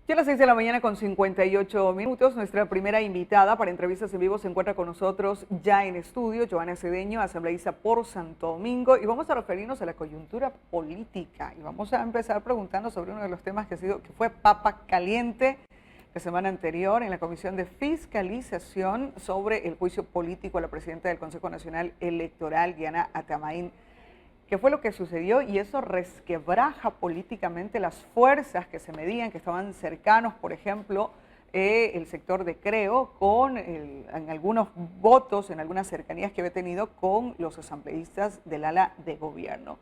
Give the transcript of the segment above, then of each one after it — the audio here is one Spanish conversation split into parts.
Ya a las 6 de la mañana con 58 minutos, nuestra primera invitada para entrevistas en vivo se encuentra con nosotros ya en estudio, Joana Cedeño, asambleísta por Santo Domingo, y vamos a referirnos a la coyuntura política. Y vamos a empezar preguntando sobre uno de los temas que fue papa caliente la semana anterior en la Comisión de Fiscalización sobre el juicio político a la presidenta del Consejo Nacional Electoral, Diana Atamaín. ¿Qué fue lo que sucedió? Y eso resquebraja políticamente las fuerzas que se medían, que estaban cercanos, por ejemplo, el sector de Creo, en algunos votos, en algunas cercanías que había tenido con los asambleístas del ala de gobierno.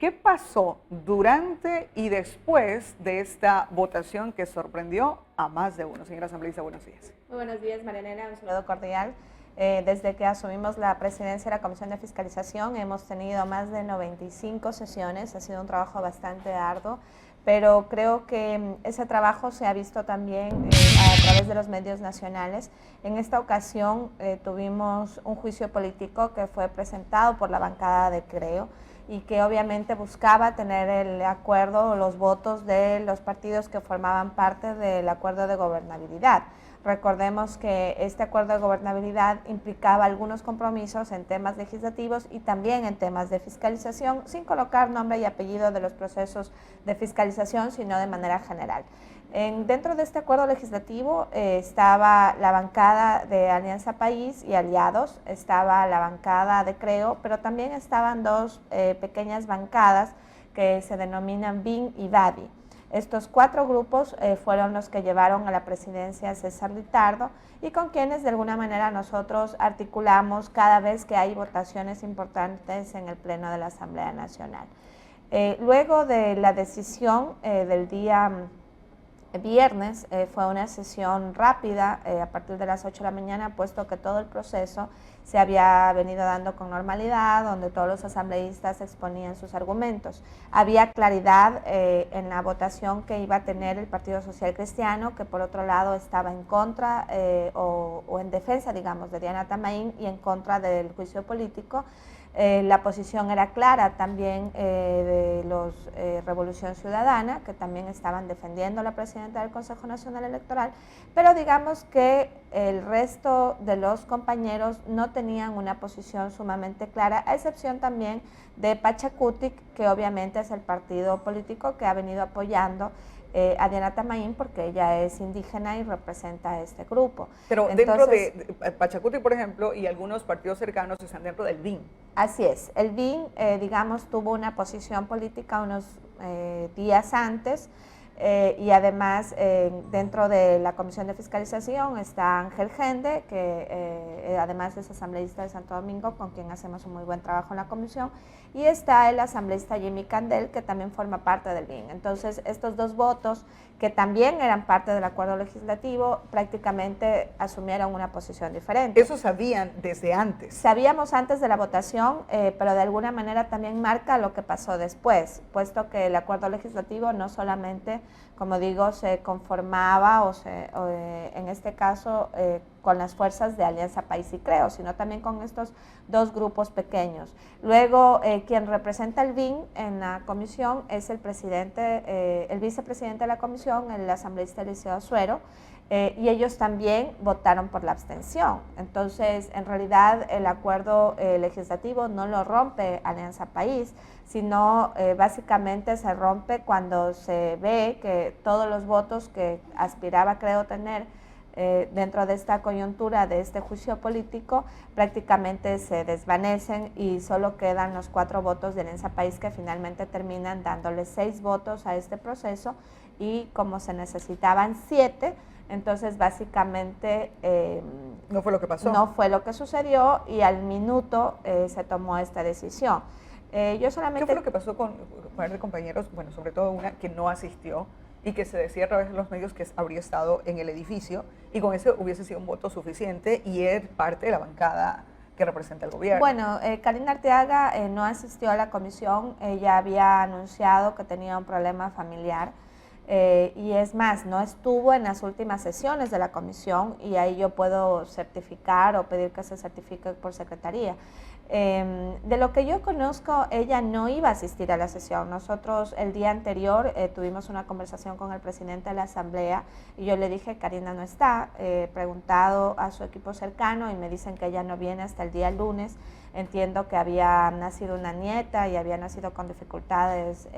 ¿Qué pasó durante y después de esta votación que sorprendió a más de uno? Señora asambleísta, buenos días. Muy buenos días, Marianela, un saludo cordial. Desde que asumimos la presidencia de la Comisión de Fiscalización hemos tenido más de 95 sesiones, ha sido un trabajo bastante arduo, pero creo que ese trabajo se ha visto también a través de los medios nacionales. En esta ocasión tuvimos un juicio político que fue presentado por la bancada de Creo y que obviamente buscaba tener el acuerdo o los votos de los partidos que formaban parte del acuerdo de gobernabilidad. Recordemos que este acuerdo de gobernabilidad implicaba algunos compromisos en temas legislativos y también en temas de fiscalización, sin colocar nombre y apellido de los procesos de fiscalización, sino de manera general. Dentro de este acuerdo legislativo estaba la bancada de Alianza País y aliados, estaba la bancada de Creo, pero también estaban dos pequeñas bancadas que se denominan BIN y BADI. Estos cuatro grupos fueron los que llevaron a la presidencia a César Litardo y con quienes de alguna manera nosotros articulamos cada vez que hay votaciones importantes en el Pleno de la Asamblea Nacional. Luego de la decisión del día viernes fue una sesión rápida a partir de las 8 de la mañana, puesto que todo el proceso se había venido dando con normalidad, donde todos los asambleístas exponían sus argumentos. Había claridad en la votación que iba a tener el Partido Social Cristiano, que por otro lado estaba en contra o en defensa, digamos, de Diana Atamaín y en contra del juicio político. La posición era clara también de los Revolución Ciudadana, que también estaban defendiendo a la presidenta del Consejo Nacional Electoral, pero digamos que el resto de los compañeros no tenían una posición sumamente clara, a excepción también de Pachacutic, que obviamente es el partido político que ha venido apoyando a Diana Atamaín porque ella es indígena y representa a este grupo. Pero dentro de Pachacuti, por ejemplo, y algunos partidos cercanos están dentro del BIN. Así es, el BIN, digamos, tuvo una posición política unos días antes y además dentro de la Comisión de Fiscalización está Ángel Gende, que además es asambleísta de Santo Domingo, con quien hacemos un muy buen trabajo en la comisión, y está el asambleísta Jimmy Candel, que también forma parte del BIN. Entonces, estos dos votos, que también eran parte del acuerdo legislativo, prácticamente asumieron una posición diferente. Eso sabían desde antes. Sabíamos antes de la votación, pero de alguna manera también marca lo que pasó después, puesto que el acuerdo legislativo no solamente, como digo, se conformaba en este caso con las fuerzas de Alianza País y Creo, sino también con estos dos grupos pequeños. Luego, quien representa el BIN en la comisión es el vicepresidente de la comisión, el asambleísta Eliseo Azuero, y ellos también votaron por la abstención. Entonces, en realidad, el acuerdo legislativo no lo rompe Alianza País, sino básicamente se rompe cuando se ve que todos los votos que aspiraba, creo, tener dentro de esta coyuntura de este juicio político prácticamente se desvanecen y solo quedan los 4 votos de Alianza País, que finalmente terminan dándole 6 votos a este proceso, y como se necesitaban 7, entonces básicamente no fue lo que pasó. No fue lo que sucedió y al minuto se tomó esta decisión. ¿Qué fue lo que pasó con un par de compañeros, bueno, sobre todo una que no asistió y que se decía a través de los medios que habría estado en el edificio y con ese hubiese sido un voto suficiente y es parte de la bancada que representa el gobierno? Bueno, Karina Arteaga no asistió a la comisión, ella había anunciado que tenía un problema familiar. Y es más, no estuvo en las últimas sesiones de la comisión y ahí yo puedo certificar o pedir que se certifique por secretaría. De lo que yo conozco, ella no iba a asistir a la sesión. Nosotros el día anterior tuvimos una conversación con el presidente de la Asamblea y yo le dije, Karina no está, preguntado a su equipo cercano y me dicen que ella no viene hasta el día lunes. Entiendo que había nacido una nieta y había nacido con dificultades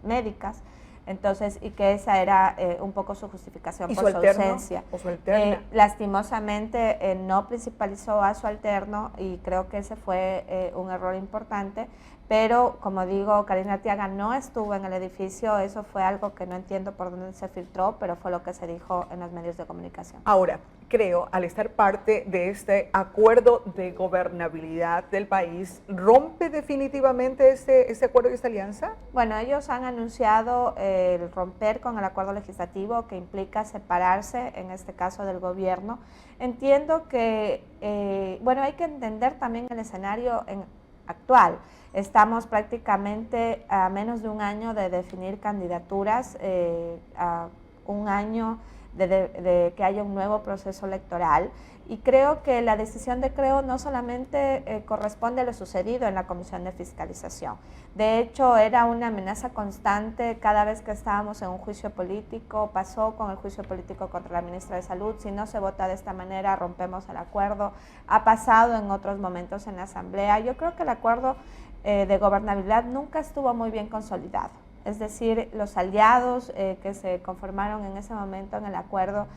médicas. Entonces, y que esa era un poco su justificación por su ausencia. ¿O su alterna? Lastimosamente no principalizó a su alterno y creo que ese fue un error importante, pero como digo, Karina Arteaga no estuvo en el edificio, eso fue algo que no entiendo por dónde se filtró, pero fue lo que se dijo en los medios de comunicación. Ahora, creo, al estar parte de este acuerdo de gobernabilidad del país, ¿rompe definitivamente este acuerdo y esta alianza? Bueno, ellos han anunciado el romper con el acuerdo legislativo que implica separarse, en este caso del gobierno. Entiendo que, bueno, hay que entender también el escenario actual. Estamos prácticamente a menos de un año de definir candidaturas, a un año de que haya un nuevo proceso electoral y creo que la decisión de Creo no solamente corresponde a lo sucedido en la Comisión de Fiscalización. De hecho, era una amenaza constante cada vez que estábamos en un juicio político. Pasó con el juicio político contra la ministra de Salud. Si no se vota de esta manera, rompemos el acuerdo. Ha pasado en otros momentos en la Asamblea. Yo creo que el acuerdo de gobernabilidad nunca estuvo muy bien consolidado. Es decir, los aliados que se conformaron en ese momento en el acuerdo,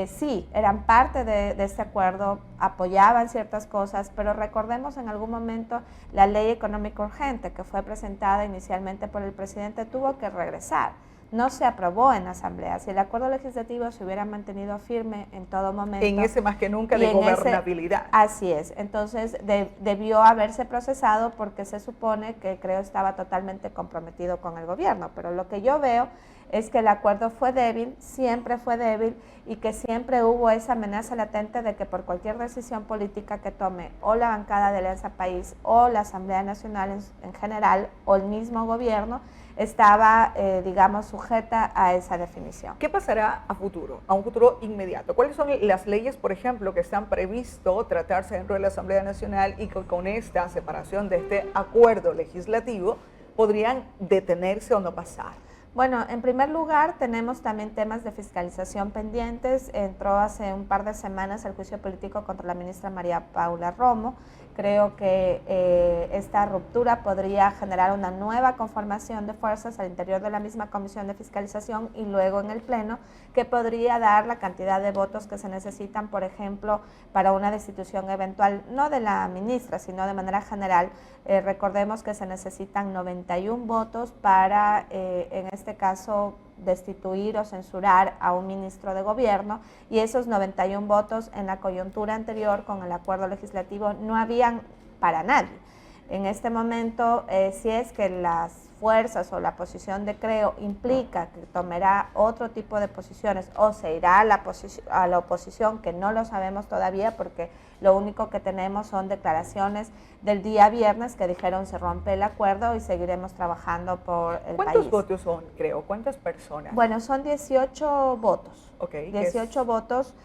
sí, eran parte de este acuerdo, apoyaban ciertas cosas, pero recordemos en algún momento la ley económica urgente que fue presentada inicialmente por el presidente tuvo que regresar. No se aprobó en la Asamblea. Si el acuerdo legislativo se hubiera mantenido firme en todo momento. En ese más que nunca de gobernabilidad. Así es. Entonces debió haberse procesado porque se supone que Creo estaba totalmente comprometido con el gobierno. Pero lo que yo veo es que el acuerdo fue débil, siempre fue débil y que siempre hubo esa amenaza latente de que por cualquier decisión política que tome o la bancada de Alianza País o la Asamblea Nacional en general o el mismo gobierno, estaba, digamos, sujeta a esa definición. ¿Qué pasará a futuro, a un futuro inmediato? ¿Cuáles son las leyes, por ejemplo, que están previsto tratarse dentro de la Asamblea Nacional y que con esta separación de este acuerdo legislativo podrían detenerse o no pasar? Bueno, en primer lugar tenemos también temas de fiscalización pendientes. Entró hace un par de semanas el juicio político contra la ministra María Paula Romo. Creo que esta ruptura podría generar una nueva conformación de fuerzas al interior de la misma Comisión de Fiscalización y luego en el Pleno, que podría dar la cantidad de votos que se necesitan, por ejemplo, para una destitución eventual, no de la ministra, sino de manera general. Recordemos que se necesitan 91 votos para, en este caso, destituir o censurar a un ministro de gobierno, y esos 91 votos en la coyuntura anterior con el acuerdo legislativo no habían para nadie. En este momento, si es que las fuerzas o la posición de Creo implica que tomará otro tipo de posiciones o se irá a la oposición, que no lo sabemos todavía porque lo único que tenemos son declaraciones del día viernes que dijeron se rompe el acuerdo y seguiremos trabajando por el país. ¿Cuántos votos son, Creo? ¿Cuántas personas? Bueno, son 18 votos. Okay, 18 votos.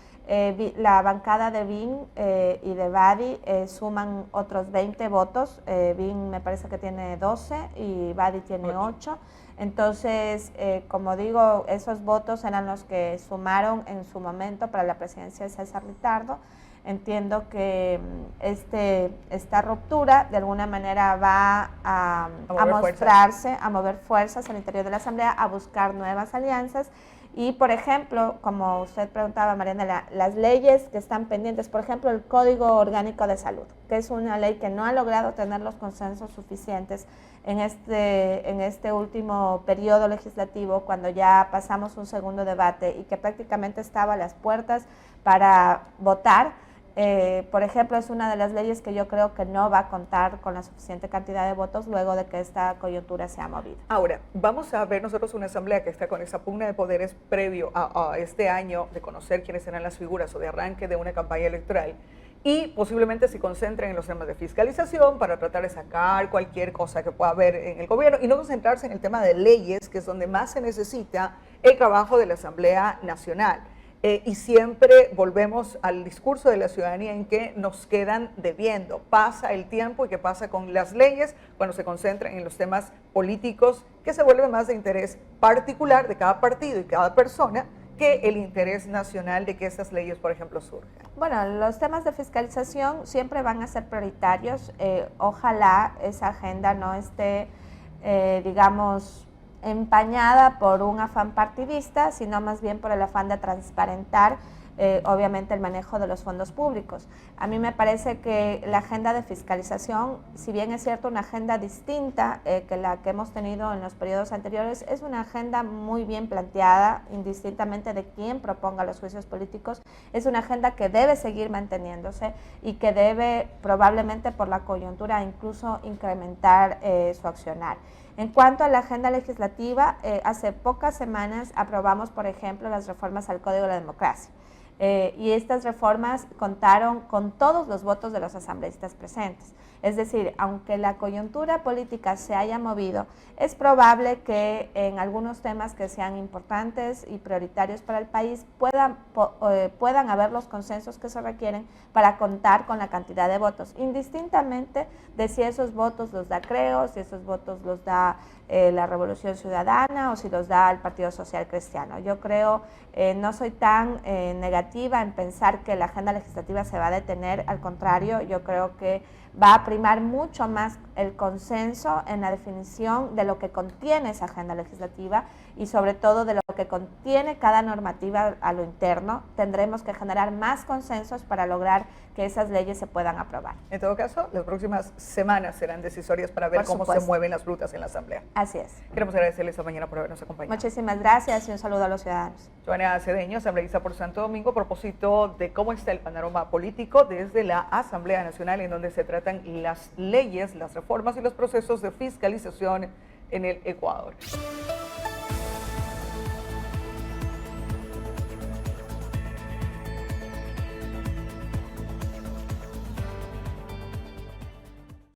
La bancada de BIN y de Badi suman otros 20 votos. BIN me parece que tiene 12 y Badi tiene 8. Entonces, como digo, esos votos eran los que sumaron en su momento para la presidencia de César Ritardo. Entiendo que esta ruptura de alguna manera va a mostrarse, a mover fuerzas al interior de la Asamblea, a buscar nuevas alianzas. Y, por ejemplo, como usted preguntaba, Marianela, las leyes que están pendientes, por ejemplo, el Código Orgánico de Salud, que es una ley que no ha logrado tener los consensos suficientes en este último periodo legislativo, cuando ya pasamos un segundo debate y que prácticamente estaba a las puertas para votar. Por ejemplo, es una de las leyes que yo creo que no va a contar con la suficiente cantidad de votos luego de que esta coyuntura se ha movido. Ahora, vamos a ver nosotros una asamblea que está con esa pugna de poderes previo a este año de conocer quiénes serán las figuras o de arranque de una campaña electoral y posiblemente se concentren en los temas de fiscalización para tratar de sacar cualquier cosa que pueda haber en el gobierno y no concentrarse en el tema de leyes, que es donde más se necesita el trabajo de la Asamblea Nacional. y siempre volvemos al discurso de la ciudadanía en que nos quedan debiendo. Pasa el tiempo y qué pasa con las leyes cuando se concentran en los temas políticos que se vuelven más de interés particular de cada partido y cada persona que el interés nacional de que estas leyes, por ejemplo, surjan. Bueno, los temas de fiscalización siempre van a ser prioritarios. Ojalá esa agenda no esté, digamos, empañada por un afán partidista, sino más bien por el afán de transparentar obviamente el manejo de los fondos públicos. A mí me parece que la agenda de fiscalización, si bien es cierto una agenda distinta que la que hemos tenido en los periodos anteriores, es una agenda muy bien planteada, indistintamente de quién proponga los juicios políticos, es una agenda que debe seguir manteniéndose y que debe probablemente por la coyuntura incluso incrementar su accionar. En cuanto a la agenda legislativa, hace pocas semanas aprobamos, por ejemplo, las reformas al Código de la Democracia. Y estas reformas contaron con todos los votos de los asambleístas presentes. Es decir, aunque la coyuntura política se haya movido, es probable que en algunos temas que sean importantes y prioritarios para el país puedan haber los consensos que se requieren para contar con la cantidad de votos, indistintamente de si esos votos los da Creo, si esos votos los da la Revolución Ciudadana o si los da el Partido Social Cristiano. Yo creo, no soy tan negativa en pensar que la agenda legislativa se va a detener, al contrario, yo creo que va a primar mucho más el consenso en la definición de lo que contiene esa agenda legislativa y sobre todo de lo que contiene cada normativa a lo interno. Tendremos que generar más consensos para lograr que esas leyes se puedan aprobar. En todo caso, las próximas semanas serán decisorias para ver cómo se mueven las frutas en la Asamblea. Así es. Queremos agradecerles esta mañana por habernos acompañado. Muchísimas gracias y un saludo a los ciudadanos. Joana Cedeño, asambleísta por Santo Domingo, a propósito de cómo está el panorama político desde la Asamblea Nacional, en donde se tratan las leyes, las reformas y los procesos de fiscalización en el Ecuador.